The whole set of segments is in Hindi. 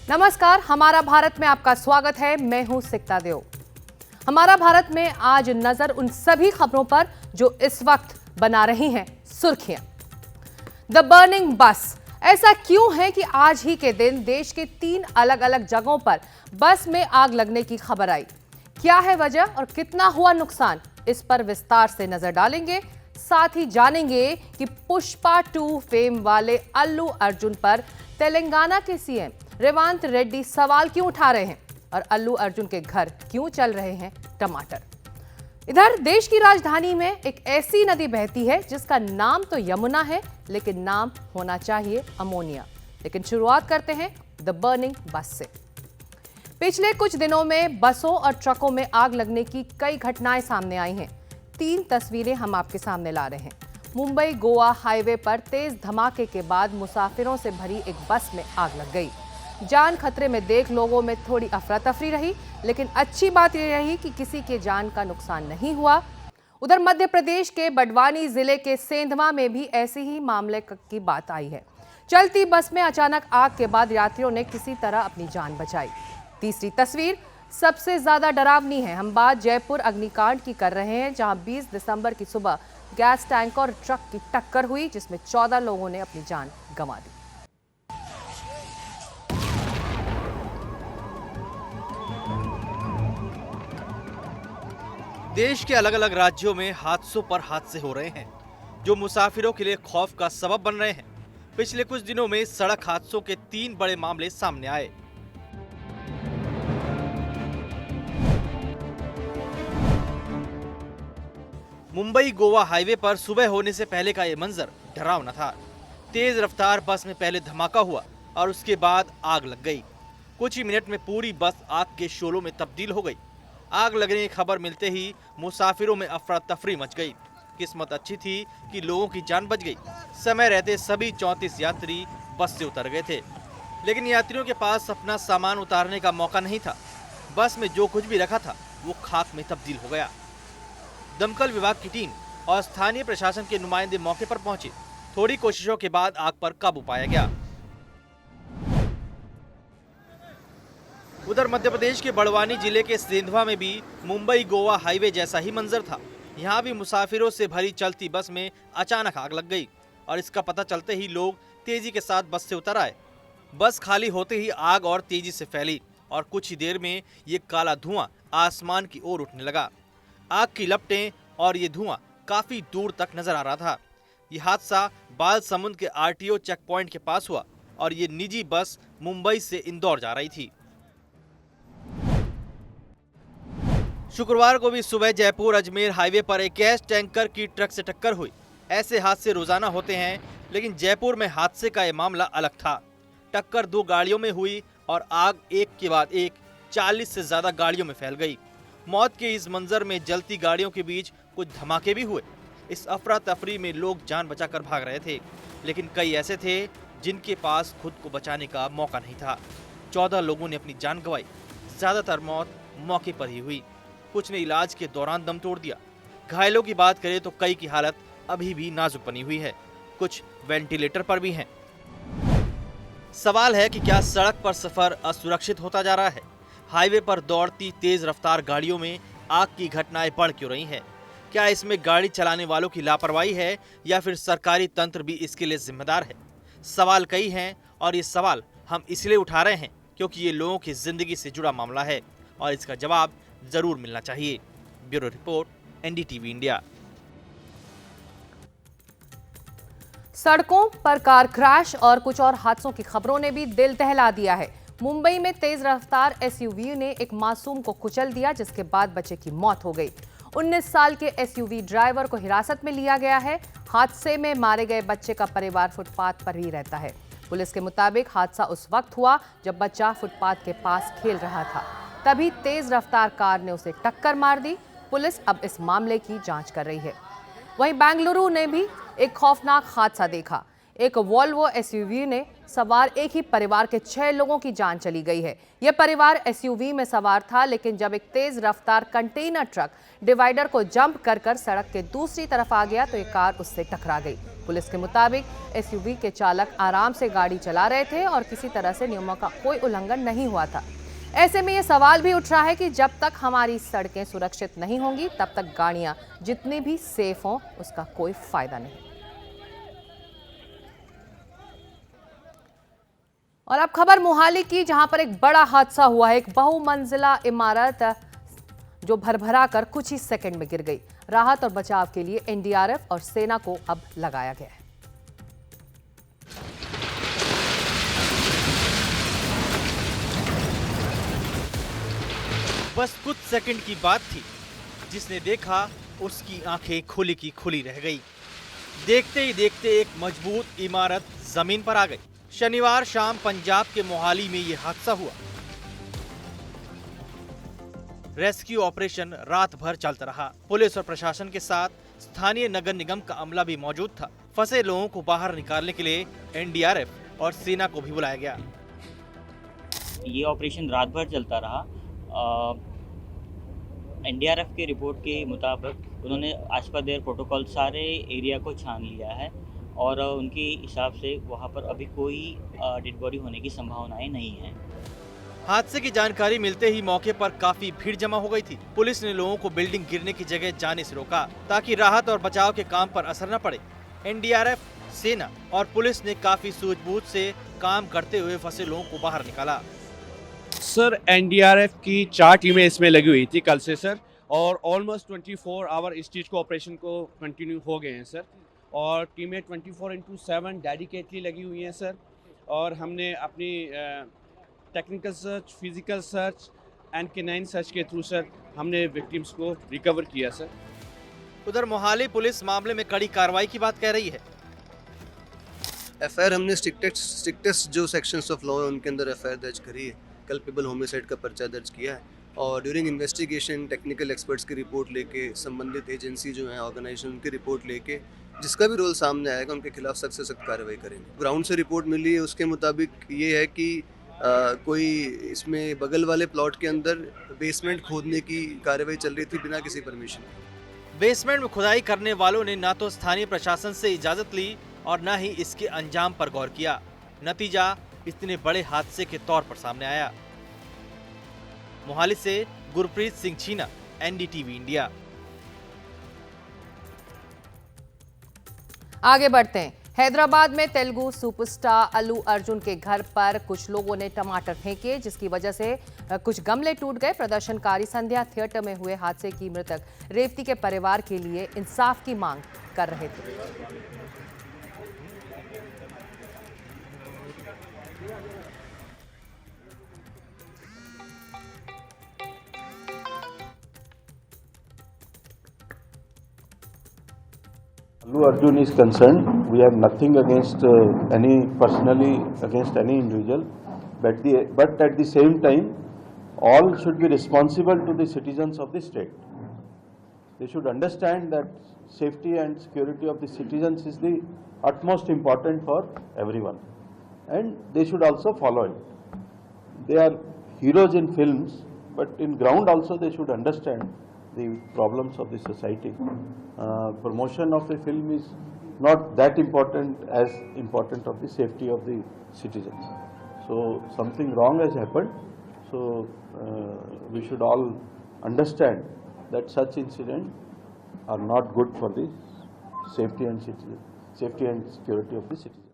नमस्कार, हमारा भारत में आपका स्वागत है। मैं हूं सिकता देव। हमारा भारत में आज नजर उन सभी खबरों पर जो इस वक्त बना रही हैं सुर्खियां। द बर्निंग बस। ऐसा क्यों है कि आज ही के दिन देश के 3 अलग अलग जगहों पर बस में आग लगने की खबर आई? क्या है वजह और कितना हुआ नुकसान, इस पर विस्तार से नजर डालेंगे। साथ ही जानेंगे कि पुष्पा 2 फेम वाले अल्लू अर्जुन पर तेलंगाना के सीएम रेवंत रेड्डी सवाल क्यों उठा रहे हैं और अल्लू अर्जुन के घर क्यों चल रहे हैं टमाटर। इधर देश की राजधानी में एक ऐसी नदी बहती है जिसका नाम तो यमुना है, लेकिन नाम होना चाहिए अमोनिया। लेकिन शुरुआत करते हैं द बर्निंग बस से। पिछले कुछ दिनों में बसों और ट्रकों में आग लगने की कई घटनाएं सामने आई हैं। 3 तस्वीरें हम आपके सामने ला रहे हैं। मुंबई गोवा हाईवे पर तेज धमाके के बाद मुसाफिरों से भरी एक बस में आग लग गई। जान खतरे में देख लोगों में थोड़ी अफरा तफरी रही, लेकिन अच्छी बात यह रही कि किसी के जान का नुकसान नहीं हुआ। उधर मध्य प्रदेश के बड़वानी जिले के सेंधवा में भी ऐसे ही मामले की बात आई है। चलती बस में अचानक आग के बाद यात्रियों ने किसी तरह अपनी जान बचाई। तीसरी तस्वीर सबसे ज्यादा डरावनी है। हम बात जयपुर अग्निकांड की कर रहे हैं, जहां 20 दिसंबर की सुबह गैस टैंकर और ट्रक की टक्कर हुई, जिसमें 14 लोगों ने अपनी जान गंवा दी। देश के अलग अलग राज्यों में हादसों पर हादसे हो रहे हैं, जो मुसाफिरों के लिए खौफ का सबब बन रहे हैं। पिछले कुछ दिनों में सड़क हादसों के 3 बड़े मामले सामने आए। मुंबई गोवा हाईवे पर सुबह होने से पहले का ये मंजर डरावना था। तेज रफ्तार बस में पहले धमाका हुआ और उसके बाद आग लग गई। कुछ ही मिनट में पूरी बस आग के शोलों में तब्दील हो गई। आग लगने की खबर मिलते ही मुसाफिरों में अफरा तफरी मच गई। किस्मत अच्छी थी कि लोगों की जान बच गई। समय रहते सभी 34 यात्री बस से उतर गए थे, लेकिन यात्रियों के पास अपना सामान उतारने का मौका नहीं था। बस में जो कुछ भी रखा था वो खाक में तब्दील हो गया। दमकल विभाग की टीम और स्थानीय प्रशासन के नुमाइंदे मौके पर पहुंचे। थोड़ी कोशिशों के बाद आग पर काबू पाया गया। उधर मध्य प्रदेश के बड़वानी जिले के सेंधवा में भी मुंबई गोवा हाईवे जैसा ही मंजर था। यहाँ भी मुसाफिरों से भरी चलती बस में अचानक आग लग गई और इसका पता चलते ही लोग तेजी के साथ बस से उतर आए। बस खाली होते ही आग और तेजी से फैली और कुछ ही देर में ये काला धुआं आसमान की ओर उठने लगा। आग की लपटें और ये धुआं काफी दूर तक नजर आ रहा था। ये हादसा बालसमुंद के आरटीओ चेक पॉइंट के पास हुआ और ये निजी बस मुंबई से इंदौर जा रही थी। शुक्रवार को भी सुबह जयपुर अजमेर हाईवे पर एक गैस टैंकर की ट्रक से टक्कर हुई। ऐसे हादसे रोजाना होते हैं, लेकिन जयपुर में हादसे का यह मामला अलग था। टक्कर 2 गाड़ियों में हुई और आग एक के बाद एक 40 से ज्यादा गाड़ियों में फैल गई। मौत के इस मंजर में जलती गाड़ियों के बीच कुछ धमाके भी हुए। इस अफरा तफरी में लोग जान बचाकर भाग रहे थे, लेकिन कई ऐसे थे जिनके पास खुद को बचाने का मौका नहीं था। 14 लोगों ने अपनी जान गंवाई। ज्यादातर मौत मौके पर ही हुई। कुछ ने इलाज के दौरान दम तोड़ दिया। घायलों की बात करें तो कई की हालत अभी भी नाजुक बनी हुई है। कुछ वेंटिलेटर पर भी हैं। सवाल है कि क्या सड़क पर सफर असुरक्षित होता जा रहा है? हाईवे पर दौड़ती तेज रफ्तार गाड़ियों में आग की घटनाएं बढ़ क्यों रही हैं? क्या इसमें गाड़ी चलाने वालों की लापरवाही है या फिर सरकारी तंत्र भी इसके लिए जिम्मेदार है? सवाल कई हैं और ये सवाल हम इसलिए उठा रहे हैं क्योंकि ये लोगों की जिंदगी से जुड़ा मामला है और इसका जवाब जरूर मिलना चाहिए। Bureau report, NDTV India. सड़कों पर कार क्रैश और कुछ और हादसों की खबरों ने भी दिल दहला दिया है। मुंबई में तेज रफ्तार एसयूवी ने एक मासूम को कुचल दिया, जिसके बाद बच्चे की मौत हो गई। 19 साल के एसयूवी ड्राइवर को हिरासत में लिया गया है। हादसे में मारे गए बच्चे का परिवार फुटपाथ पर ही रहता है। पुलिस के मुताबिक हादसा उस वक्त हुआ जब बच्चा फुटपाथ के पास खेल रहा था। तभी तेज रफ्तार कार ने उसे टक्कर मार दी। पुलिस अब इस मामले की जांच कर रही है। वहीं बेंगलुरु ने भी एक खौफनाक हादसा देखा। एक वोल्वो एसयूवी ने सवार एक ही परिवार के 6 लोगों की जान चली गई है। यह परिवार एसयूवी में सवार था, लेकिन जब एक तेज रफ्तार कंटेनर ट्रक डिवाइडर को जंप कर सड़क के दूसरी तरफ आ गया तो ये कार उससे टकरा गई। पुलिस के मुताबिक एसयूवी के चालक आराम से गाड़ी चला रहे थे और किसी तरह से नियमों का कोई उल्लंघन नहीं हुआ था। ऐसे में ये सवाल भी उठ रहा है कि जब तक हमारी सड़कें सुरक्षित नहीं होंगी तब तक गाड़ियां जितनी भी सेफ हों उसका कोई फायदा नहीं। और अब खबर मोहाली की, जहां पर एक बड़ा हादसा हुआ है। एक बहुमंजिला इमारत जो भरभरा कर कुछ ही सेकंड में गिर गई। राहत और बचाव के लिए एनडीआरएफ और सेना को अब लगाया गया है। बस कुछ सेकंड की बात थी, जिसने देखा उसकी आंखें खुली की खुली रह गई। देखते ही देखते एक मजबूत इमारत जमीन पर आ गई। शनिवार शाम पंजाब के मोहाली में यह हादसा हुआ। रेस्क्यू ऑपरेशन रात भर चलता रहा। पुलिस और प्रशासन के साथ स्थानीय नगर निगम का अमला भी मौजूद था। फंसे लोगों को बाहर निकालने के लिए एनडीआरएफ और सेना को भी बुलाया गया। ये ऑपरेशन रात भर चलता रहा। एनडीआरएफ के रिपोर्ट के मुताबिक उन्होंने एज पर देयर प्रोटोकॉल सारे एरिया को छान लिया है और उनके हिसाब से वहाँ पर अभी कोई डेड बॉडी होने की संभावनाएं नहीं है। हादसे की जानकारी मिलते ही मौके पर काफी भीड़ जमा हो गई थी। पुलिस ने लोगों को बिल्डिंग गिरने की जगह जाने से रोका ताकि राहत और बचाव के काम पर असर न पड़े। एनडीआरएफ, सेना और पुलिस ने काफी सूझबूझ से काम करते हुए फंसे लोगों को बाहर निकाला। सर एनडीआरएफ की 4 टीमें इसमें लगी हुई थी कल से सर, और ऑलमोस्ट 24 आवर इस चीज़ को ऑपरेशन को कंटिन्यू हो गए हैं सर। और टीमें 24/7 डेडिकेटली लगी हुई हैं सर। और हमने अपनी technical search, physical search and canine search के थ्रू सर हमने विक्टिम्स को रिकवर किया सर। उधर मोहाली पुलिस मामले में कड़ी कार्रवाई की बात कह रही है। एफआईआर हमने स्ट्रिक्टेस्ट जो सेक्शंस ऑफ लॉ है उनके अंदर एफआईआर दर्ज करी है। कल्पेबल होमिसाइड का पर्चा दर्ज किया है और ड्यूरिंग इन्वेस्टिगेशन टेक्निकल एक्सपर्ट्स की रिपोर्ट लेके, संबंधित एजेंसी जो है ऑर्गेनाइजेशन उनकी रिपोर्ट लेके, जिसका भी रोल सामने आएगा उनके खिलाफ सख्त से सख्त कार्रवाई करेंगे। ग्राउंड से रिपोर्ट मिली है, उसके मुताबिक ये है कि कोई इसमें बगल वाले प्लॉट के अंदर बेसमेंट खोदने की कार्रवाई चल रही थी बिना किसी परमिशन। बेसमेंट में खुदाई करने वालों ने न तो स्थानीय प्रशासन से इजाजत ली और न ही इसके अंजाम पर गौर किया। नतीजा इतने बड़े हादसे के तौर पर सामने आया। मोहाली से गुरप्रीत सिंह छीना, एनडीटीवी इंडिया। आगे बढ़ते हैं। हैदराबाद में तेलुगु सुपरस्टार अल्लू अर्जुन के घर पर कुछ लोगों ने टमाटर फेंके, जिसकी वजह से कुछ गमले टूट गए। प्रदर्शनकारी संध्या थिएटर में हुए हादसे की मृतक रेवती के परिवार के लिए इंसाफ की मांग कर रहे थे। Allu Arjun is concerned, we have nothing against personally against any individual, but at the same time, all should be responsible to the citizens of the state. They should understand that safety and security of the citizens is the utmost important for everyone, and they should also follow it. They are heroes in films, but in ground also they should understand the problems of the society. Promotion of a film is not that important as important of the safety of the citizens. So something wrong has happened. So we should all understand that such incidents are not good for the safety and security of the citizens.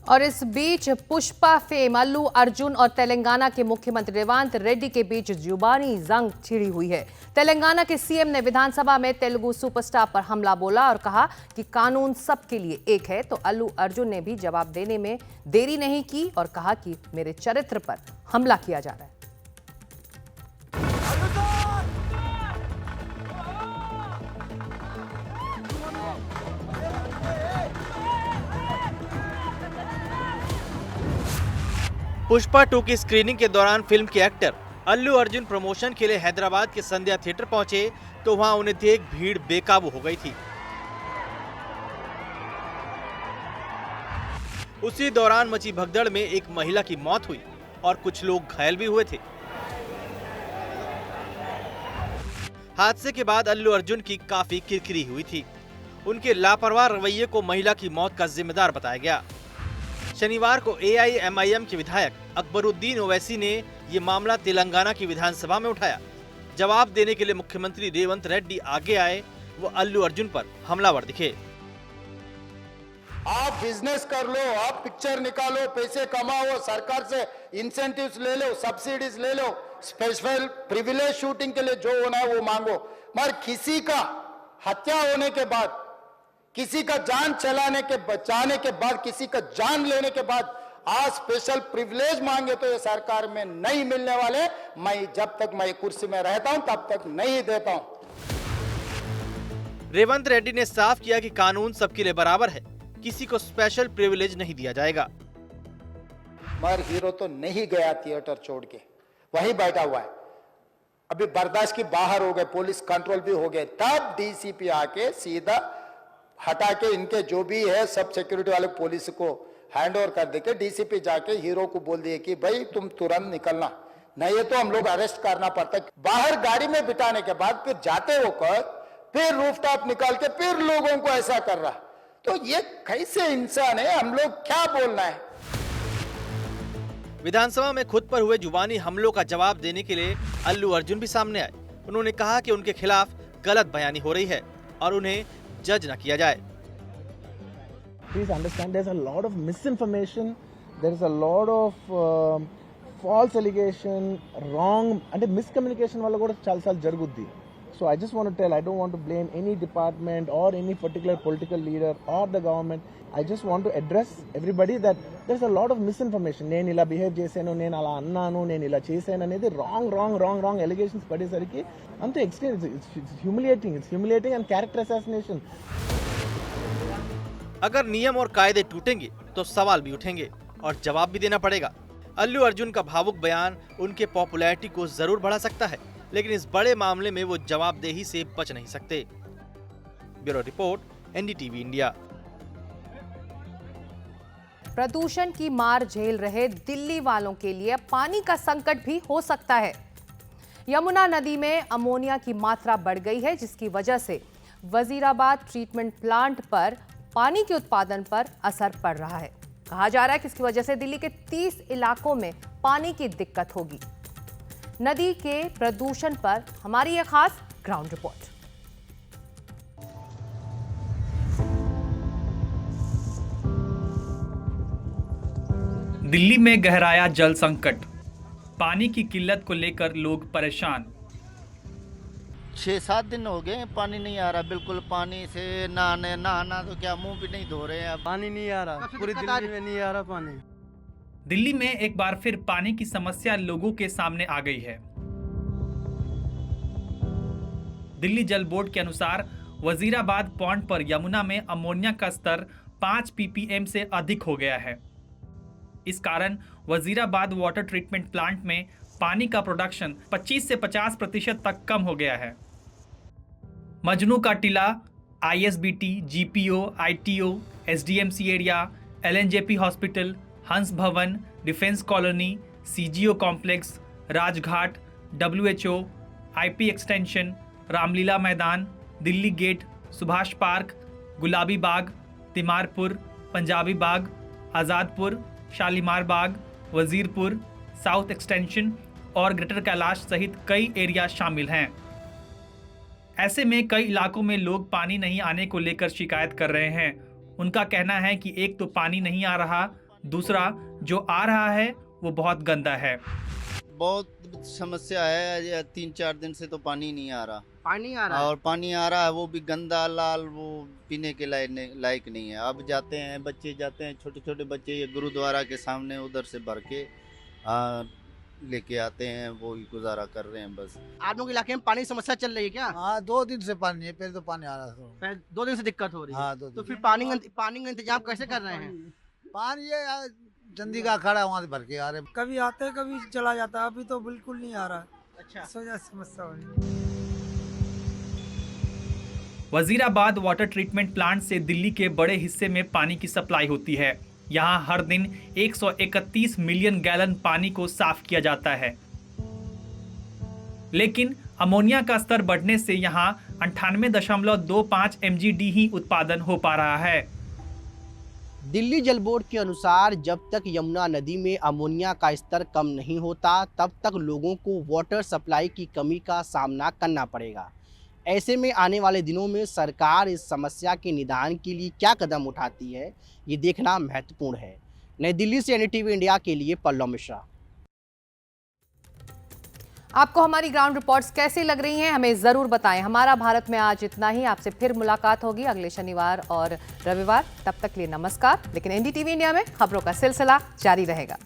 और इस बीच पुष्पा फेम अल्लू अर्जुन और तेलंगाना के मुख्यमंत्री रेवंत रेड्डी के बीच जुबानी जंग छिड़ी हुई है। तेलंगाना के सीएम ने विधानसभा में तेलुगु सुपरस्टार पर हमला बोला और कहा कि कानून सबके लिए एक है, तो अल्लू अर्जुन ने भी जवाब देने में देरी नहीं की और कहा कि मेरे चरित्र पर हमला किया जा रहा है। पुष्पा 2 की स्क्रीनिंग के दौरान फिल्म के एक्टर अल्लू अर्जुन प्रमोशन के लिए हैदराबाद के संध्या थिएटर पहुंचे तो वहां उन्हें देख भीड़ बेकाबू हो गई थी। उसी दौरान मची भगदड़ में एक महिला की मौत हुई और कुछ लोग घायल भी हुए थे। हादसे के बाद अल्लू अर्जुन की काफी किरकिरी हुई थी। उनके लापरवाह रवैये को महिला की मौत का जिम्मेदार बताया गया। शनिवार को AIMIM के विधायक अकबरुद्दीन ओवैसी ने ये मामला तेलंगाना की विधानसभा में उठाया। जवाब देने के लिए मुख्यमंत्री रेवंत रेड्डी आगे आए। वो अल्लू अर्जुन पर हमलावर दिखे। आप बिजनेस कर लो, आप पिक्चर निकालो, पैसे कमाओ, सरकार से इंसेंटिव्स ले लो, सब्सिडीज ले लो, स्पेशल प्रिविलेज शूटिंग के लिए जो होना है वो मांगो, मगर किसी का हत्या होने के बाद, किसी का जान चलाने के बचाने के बाद, किसी का जान लेने के बाद आज स्पेशल प्रिविलेज मांगे तो ये सरकार में नहीं मिलने वाले। मैं जब तक मैं कुर्सी में रहता हूं तब तक नहीं देता हूं। रेवंत रेड्डी ने साफ किया कि कानून सबके लिए बराबर है, किसी को स्पेशल प्रिविलेज नहीं दिया जाएगा। मगर हीरो तो नहीं गया थिएटर छोड़ के, वहीं बैठा हुआ है। अभी बर्दाश्त की बाहर हो गए, पुलिस कंट्रोल भी हो गए, तब डीसीपी आके सीधा हटा के इनके जो भी है सब सिक्योरिटी वाले पुलिस को हैंड ओवर कर देके डीसीपी जाके हीरो को बोल दिए कि भाई तुम तुरंत निकलना, नहीं तो हम लोग अरेस्ट करना पड़ता है। बाहर गाड़ी में बिठाने के बाद फिर जाते होकर फिर रूफटॉप निकाल के फिर लोगों को ऐसा कर रहा, तो ये कैसे इंसान है? हम लोग क्या बोलना है? विधानसभा में खुद पर हुए जुबानी हमलों का जवाब देने के लिए अल्लू अर्जुन भी सामने आए। उन्होंने कहा कि उनके खिलाफ गलत बयानी हो रही है और उन्हें जज न किया जाए। Please understand, there's a lot of misinformation, there's a lot of false allegation, wrong and miscommunication wala kuda chala jaruguddi. So I just want to tell, I don't want to blame any department or any particular political leader or the government. I just want to address everybody that there's a lot of misinformation. నేను ఇలా బిహేవ్ చేశాను, నేను అలా అన్నాను, నేను ఇలా చేశాను అనేది wrong allegations పడేసరికి అంతే extreme. It's humiliating and character assassination. अगर नियम और कायदे टूटेंगे तो सवाल भी उठेंगे और जवाब भी देना पड़ेगा। अल्लू अर्जुन का भावुक बयान उनके पॉपुलैरिटी को जरूर बढ़ा सकता है, लेकिन इस बड़े मामले में वो जवाबदेही से बच नहीं सकते। Bureau report, NDTV India. प्रदूषण की मार झेल रहे दिल्ली वालों के लिए पानी का संकट भी हो सकता है। यमुना नदी में अमोनिया की मात्रा बढ़ गई है, जिसकी वजह से वजीराबाद ट्रीटमेंट प्लांट पर पानी के उत्पादन पर असर पड़ रहा है। कहा जा रहा है कि इसकी वजह से दिल्ली के 30 इलाकों में पानी की दिक्कत होगी। नदी के प्रदूषण पर हमारी यह खास ग्राउंड रिपोर्ट। दिल्ली में गहराया जल संकट, पानी की किल्लत को लेकर लोग परेशान। 6-7 दिन हो गए पानी नहीं आ रहा, बिल्कुल पानी से नहाना तो क्या मुंह भी नहीं धो रहे हैं। पानी नहीं आ रहा, पूरी दिल्ली में नहीं आ रहा पानी। दिल्ली में एक बार फिर पानी की समस्या लोगों के सामने आ गई है। दिल्ली जल बोर्ड के अनुसार वजीराबाद पॉन्ड पर यमुना में अमोनिया का स्तर 5 ppm से अधिक हो गया है। इस कारण वजीराबाद वाटर ट्रीटमेंट प्लांट में पानी का प्रोडक्शन 25 से 50% तक कम हो गया है। मजनू का टीला, ISBT, GPO, ITO, SDMC area, LNJP hospital, हंस भवन, defence colony, CGO complex, Rajghat, WHO, IP extension, Ramlila मैदान, दिल्ली गेट, सुभाष पार्क, गुलाबी बाग, तिमारपुर, पंजाबी बाग, आज़ादपुर, शालीमार बाग, वजीरपुर, साउथ एक्सटेंशन और ग्रेटर कैलाश सहित कई एरिया शामिल हैं। ऐसे में कई इलाकों में लोग पानी नहीं आने को लेकर शिकायत कर रहे हैं। उनका कहना है कि एक तो पानी नहीं आ रहा, दूसरा जो आ रहा है वो बहुत गंदा है। बहुत समस्या है, 3-4 दिन से तो पानी नहीं आ रहा। पानी आ रहा है और पानी आ रहा है वो भी गंदा लाल, वो पीने के लायक नहीं है। अब जाते हैं बच्चे, जाते हैं छोटे छोटे बच्चे, ये गुरुद्वारा के सामने उधर से भर के लेके आते हैं, वो ही गुजारा कर रहे हैं बस। आप लोगों के इलाके में पानी की समस्या चल रही है क्या? हाँ, 2 दिन से पानी है, पहले तो पानी आ रहा था। पहले 2 दिन से दिक्कत हो रही है। हाँ, 2 दिन। तो फिर पानी का इंतजाम कैसे कर रहे हैं? पानी ये चंदी का खड़ा वहाँ से भर के आ रहे। कभी आता है कभी चला जाता है, अभी तो बिल्कुल नहीं आ रहा। अच्छा, समस्या हो रही। वजीराबाद वाटर ट्रीटमेंट प्लांट से दिल्ली के बड़े हिस्से में पानी की सप्लाई होती है। यहाँ हर दिन 131 मिलियन गैलन पानी को साफ किया जाता है, लेकिन अमोनिया का स्तर बढ़ने से यहाँ 98.25 mgd ही उत्पादन हो पा रहा है। दिल्ली जल बोर्ड के अनुसार जब तक यमुना नदी में अमोनिया का स्तर कम नहीं होता तब तक लोगों को वाटर सप्लाई की कमी का सामना करना पड़ेगा। ऐसे में आने वाले दिनों में सरकार इस समस्या के निदान के लिए क्या कदम उठाती है, ये देखना महत्वपूर्ण है। नई दिल्ली से एनडीटीवी इंडिया के लिए पल्लव मिश्रा। आपको हमारी ग्राउंड रिपोर्ट्स कैसी लग रही हैं, हमें ज़रूर बताएं। हमारा भारत में आज इतना ही। आपसे फिर मुलाकात होगी अगले शनिवार और रविवार। तब तक के लिए नमस्कार। लेकिन एनडीटीवी इंडिया में खबरों का सिलसिला जारी रहेगा।